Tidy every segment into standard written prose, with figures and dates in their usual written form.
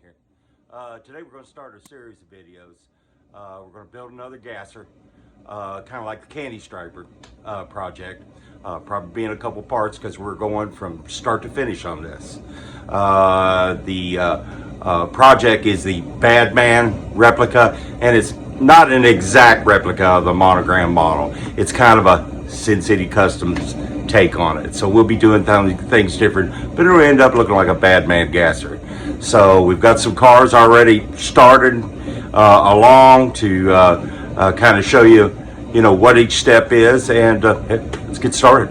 Here. Today we're going to start a series of videos. We're going to build another gasser, kind of like the candy striper project. Probably be in a couple parts because we're going from start to finish on this. The project is the Badman replica, and it's not an exact replica of the monogram model. It's kind of a Sin City Customs take on it. So we'll be doing things different, but it'll end up looking like a Badman Gasser. So we've got some cars already started along to kind of show you, what each step is, and let's get started.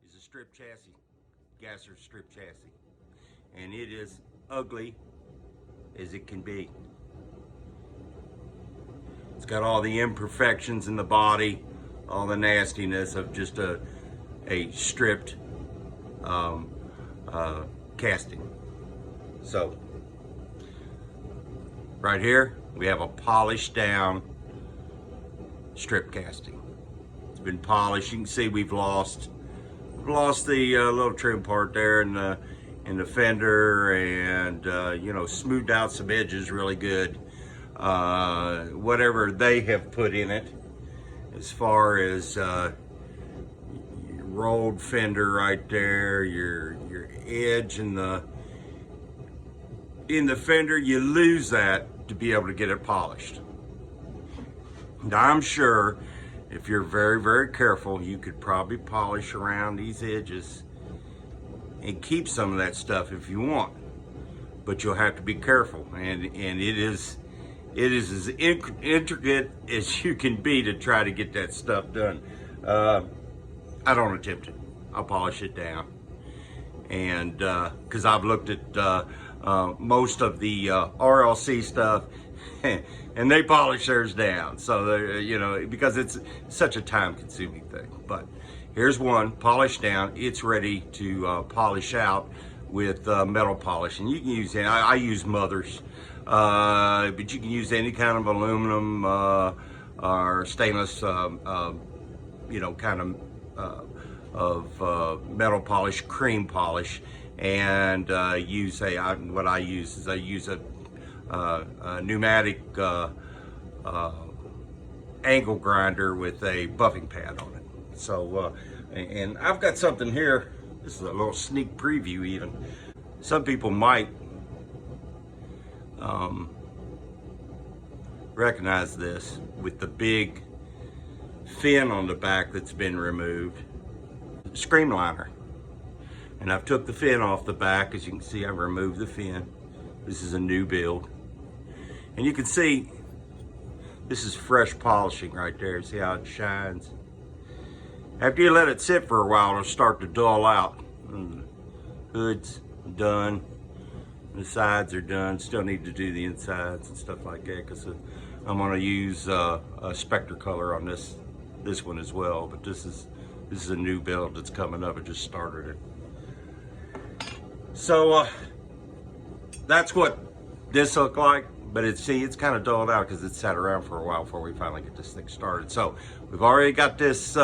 It's a strip chassis, Gasser strip chassis, and it is ugly as it can be. It's got all the imperfections in the body, all the nastiness of just a stripped casting. So right here we have a polished down strip casting. It's been polished. You can see we've lost the little trim part there in the fender, and smoothed out some edges really good. Whatever they have put in it as far as your rolled fender right there, your edge in the fender, you lose that to be able to get it polished. Now, I'm sure if you're very, very careful, you could probably polish around these edges and keep some of that stuff if you want, but you'll have to be careful, and it is as intricate as you can be to try to get that stuff done. I don't attempt it. I'll polish it down, and because I've looked at most of the RLC stuff, and they polish theirs down. So because it's such a time-consuming thing. But here's one polished down. It's ready to polish out with metal polish, and you can use it. I use Mothers, but you can use any kind of aluminum or stainless, kind of metal polish, cream polish, and use what I use is I use a pneumatic angle grinder with a buffing pad on it. So, and I've got something here. This is a little sneak preview even. Some people might recognize this with the big fin on the back that's been removed. Screamliner. And I've took the fin off the back. As you can see, I've removed the fin. This is a new build. And you can see this is fresh polishing right there. See how it shines? After you let it sit for a while, it'll start to dull out. And the hood's done. The sides are done. Still need to do the insides and stuff like that, because I'm going to use a Spectre color on this one as well. But this is a new build that's coming up. I just started it. So that's what this looked like. But it's kind of dulled out because it sat around for a while before we finally get this thing started. So we've already got this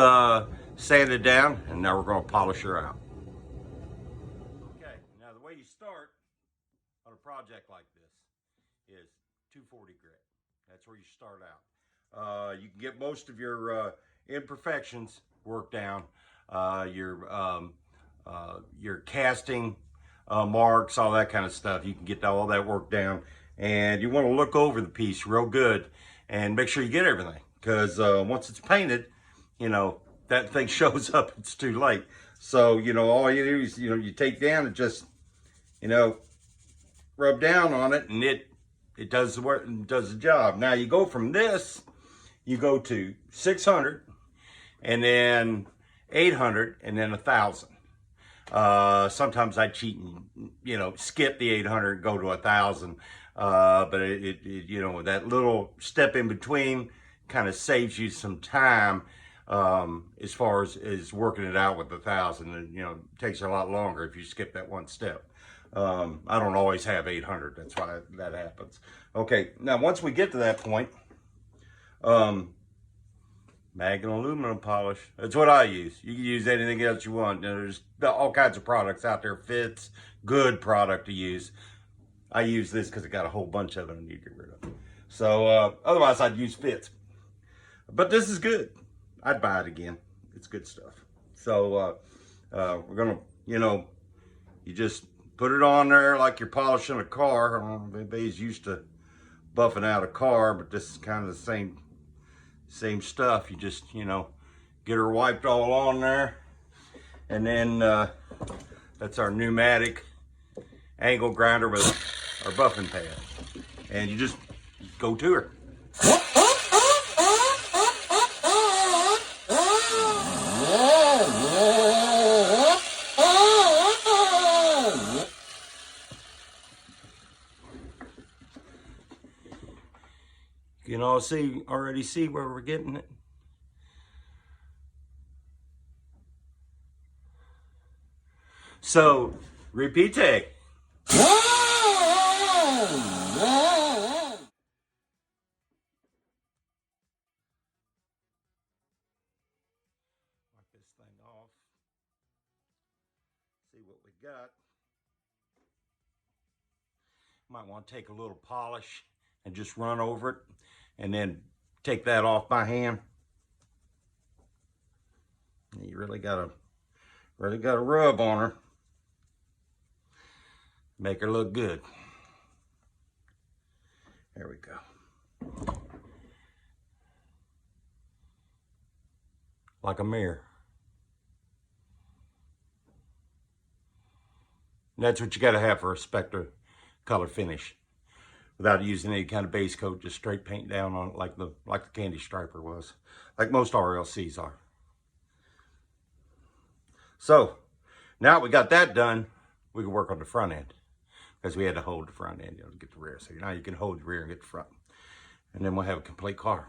sanded down, and now we're going to polish her out. Okay, now the way you start on a project like this is 240 grit. That's where you start out. You can get most of your imperfections worked down, your casting marks, all that kind of stuff. You can get all that worked down. And you want to look over the piece real good and make sure you get everything, because once it's painted, that thing shows up, it's too late. So, all you do is, you take down and just, rub down on it, and it does the work and does the job. Now you go from this, you go to 600, and then 800, and then 1,000. Sometimes I cheat and, skip the 800 and go to 1,000. But that little step in between kind of saves you some time as far as working it out with 1,000. And, you know, it takes a lot longer if you skip that one step. I don't always have 800. That's why that happens. Okay, now once we get to that point, mag and aluminum polish. That's what I use. You can use anything else you want. There's all kinds of products out there. Fits, good product to use. I use this because I got a whole bunch of it I need to get rid of. So otherwise I'd use Fits. But this is good. I'd buy it again. It's good stuff. So we're gonna, you know, you just put it on there like you're polishing a car. I don't know, everybody's used to buffing out a car, but this is kind of the same stuff. You just, you know, get her wiped all on there, and then that's our pneumatic angle grinder with our buffing pad, and you just go to her. You can all already see where we're getting it. So, repeat. Lock this thing off. See what we got. Might want to take a little polish and just run over it, and then take that off by hand. You really gotta rub on her. Make her look good. There we go. Like a mirror. And that's what you gotta have for a Spectra color finish, without using any kind of base coat, just straight paint down on it like the candy striper was, like most RLCs are. So now we got that done, we can work on the front end, because we had to hold the front end, you know, to get the rear. So now you can hold the rear and get the front, and then we'll have a complete car.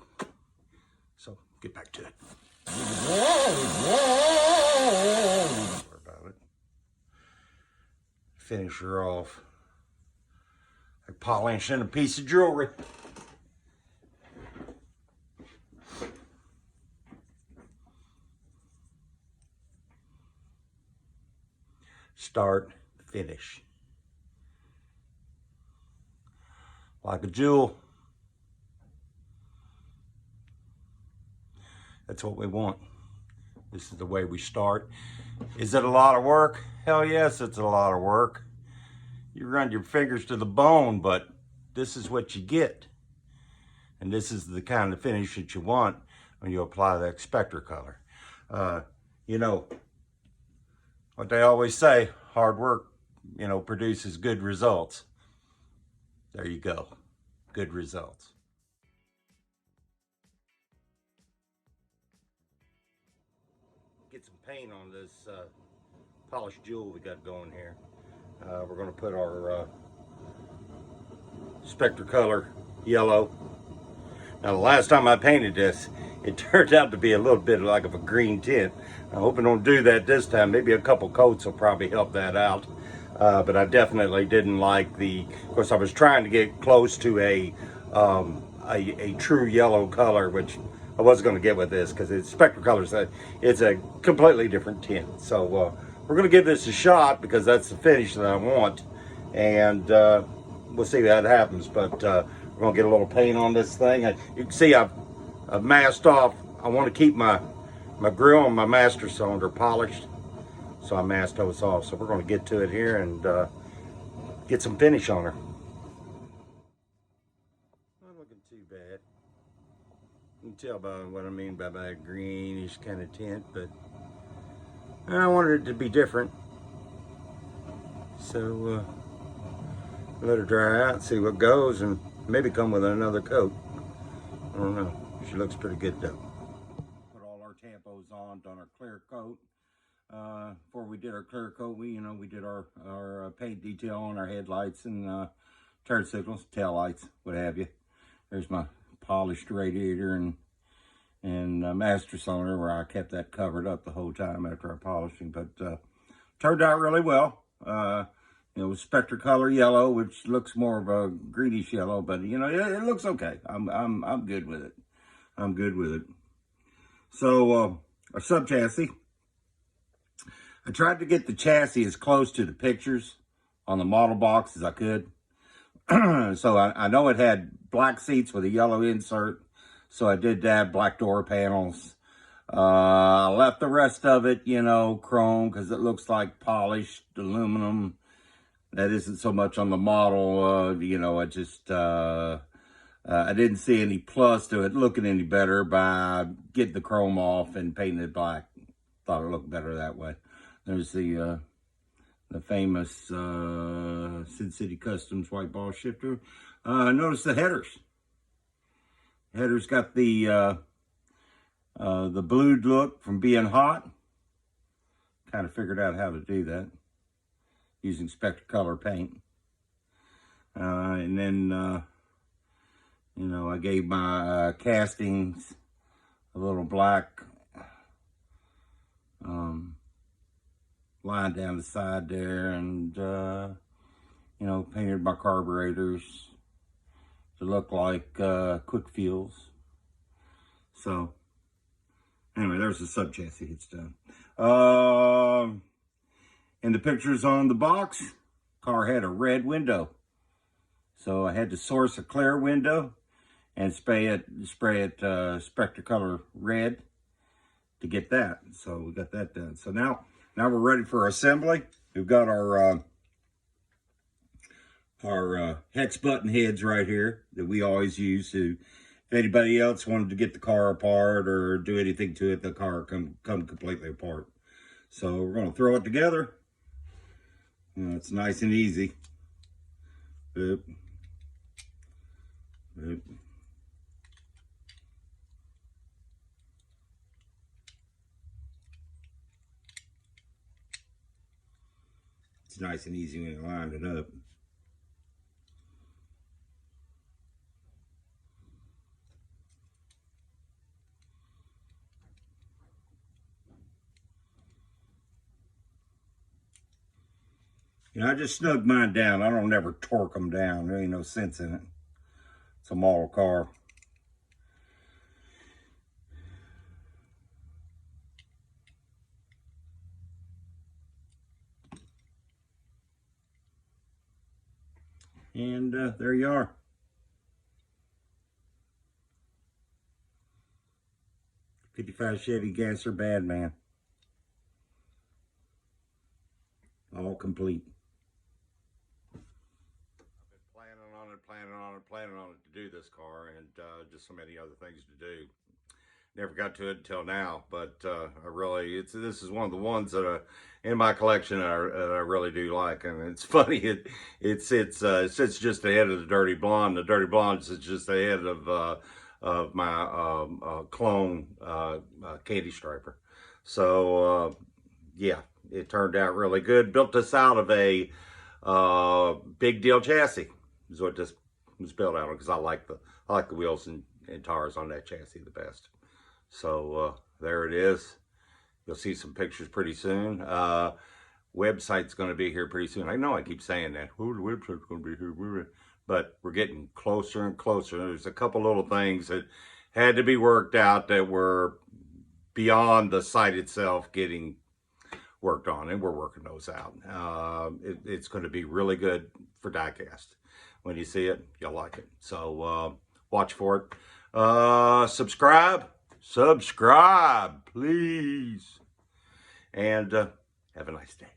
So get back to it. Don't worry about it. Finish her off like polishing a piece of jewelry. Start, finish. Like a jewel. That's what we want. This is the way we start. Is it a lot of work? Hell yes, it's a lot of work. You run your fingers to the bone, but this is what you get. And this is the kind of finish that you want when you apply that Spectra color. You know, what they always say, hard work, you know, produces good results. There you go, good results. Get some paint on this polished jewel we got going here. We're going to put our Spectra color yellow. Now the last time I painted this, it turned out to be a little bit like of a green tint. I hope I don't do that this time. Maybe a couple coats will probably help that out. But I definitely didn't like of course I was trying to get close to a true yellow color, which I wasn't going to get with this because it's Spectra colors. It's a completely different tint. So we're going to give this a shot because that's the finish that I want. And we'll see how it happens. But we're going to get a little paint on this thing. You can see I've masked off. I want to keep my grill and my master cylinder polished. So I masked those off. So we're going to get to it here and get some finish on her. Not looking too bad. You can tell by what I mean by that greenish kind of tint, but I wanted it to be different. So let her dry out, see what goes, and maybe come with another coat. I don't know. She looks pretty good though. Put all our tampos on, done our clear coat. Before we did our clear coat, we did our paint detail on our headlights and turn signals, tail lights, what have you. There's my polished radiator and and master cylinder, where I kept that covered up the whole time after I polishing. But turned out really well. You know, Spectre color yellow, which looks more of a greenish yellow, but you know, it looks okay. I'm good with it. I'm good with it. So a sub chassis. I tried to get the chassis as close to the pictures on the model box as I could. So I know it had black seats with a yellow insert, so I did that, black door panels. I left the rest of it, you know, chrome, because it looks like polished aluminum. That isn't so much on the model. You know, I didn't see any plus to it looking any better by getting the chrome off and painting it black. Thought it looked better that way. There's the famous Sin City Customs white ball shifter. Notice the headers. Headers got the blued look from being hot. Kind of figured out how to do that using Spectre color paint. And then, you know, I gave my castings a little black line down the side there, and you know, painted my carburetors to look like quick fuels. So anyway, there's the sub chassis. It's done. And the pictures on the box, car had a red window, so I had to source a clear window and spray it Spectre color red to get that. So we got that done. So now we're ready for assembly. We've got our hex button heads right here that we always use to, if anybody else wanted to get the car apart or do anything to it, the car come completely apart. So we're going to throw it together. You know, it's nice and easy. Boop. Boop. It's nice and easy when you line it up. You know, I just snug mine down. I don't ever torque them down. There ain't no sense in it. It's a model car. And there you are. 55 Chevy Gasser Badman. All complete. Planning on it to do this car, and just so many other things to do. Never got to it until now, but I really, this is one of the ones that in my collection that I really do like. And it's funny, it sits just ahead of the Dirty Blonde. The Dirty Blonde sits just ahead of my clone Candy Striper. So yeah, it turned out really good. Built this out of a big deal chassis. Is what this was built out of, because I like the wheels and tires on that chassis the best. So there it is. You'll see some pictures pretty soon. Website's going to be here pretty soon. I know I keep saying that. Oh, the website's going to be here. But we're getting closer and closer. There's a couple little things that had to be worked out that were beyond the site itself getting worked on, and we're working those out. It's going to be really good for diecast. When you see it, you'll like it. So watch for it. Subscribe, please. And have a nice day.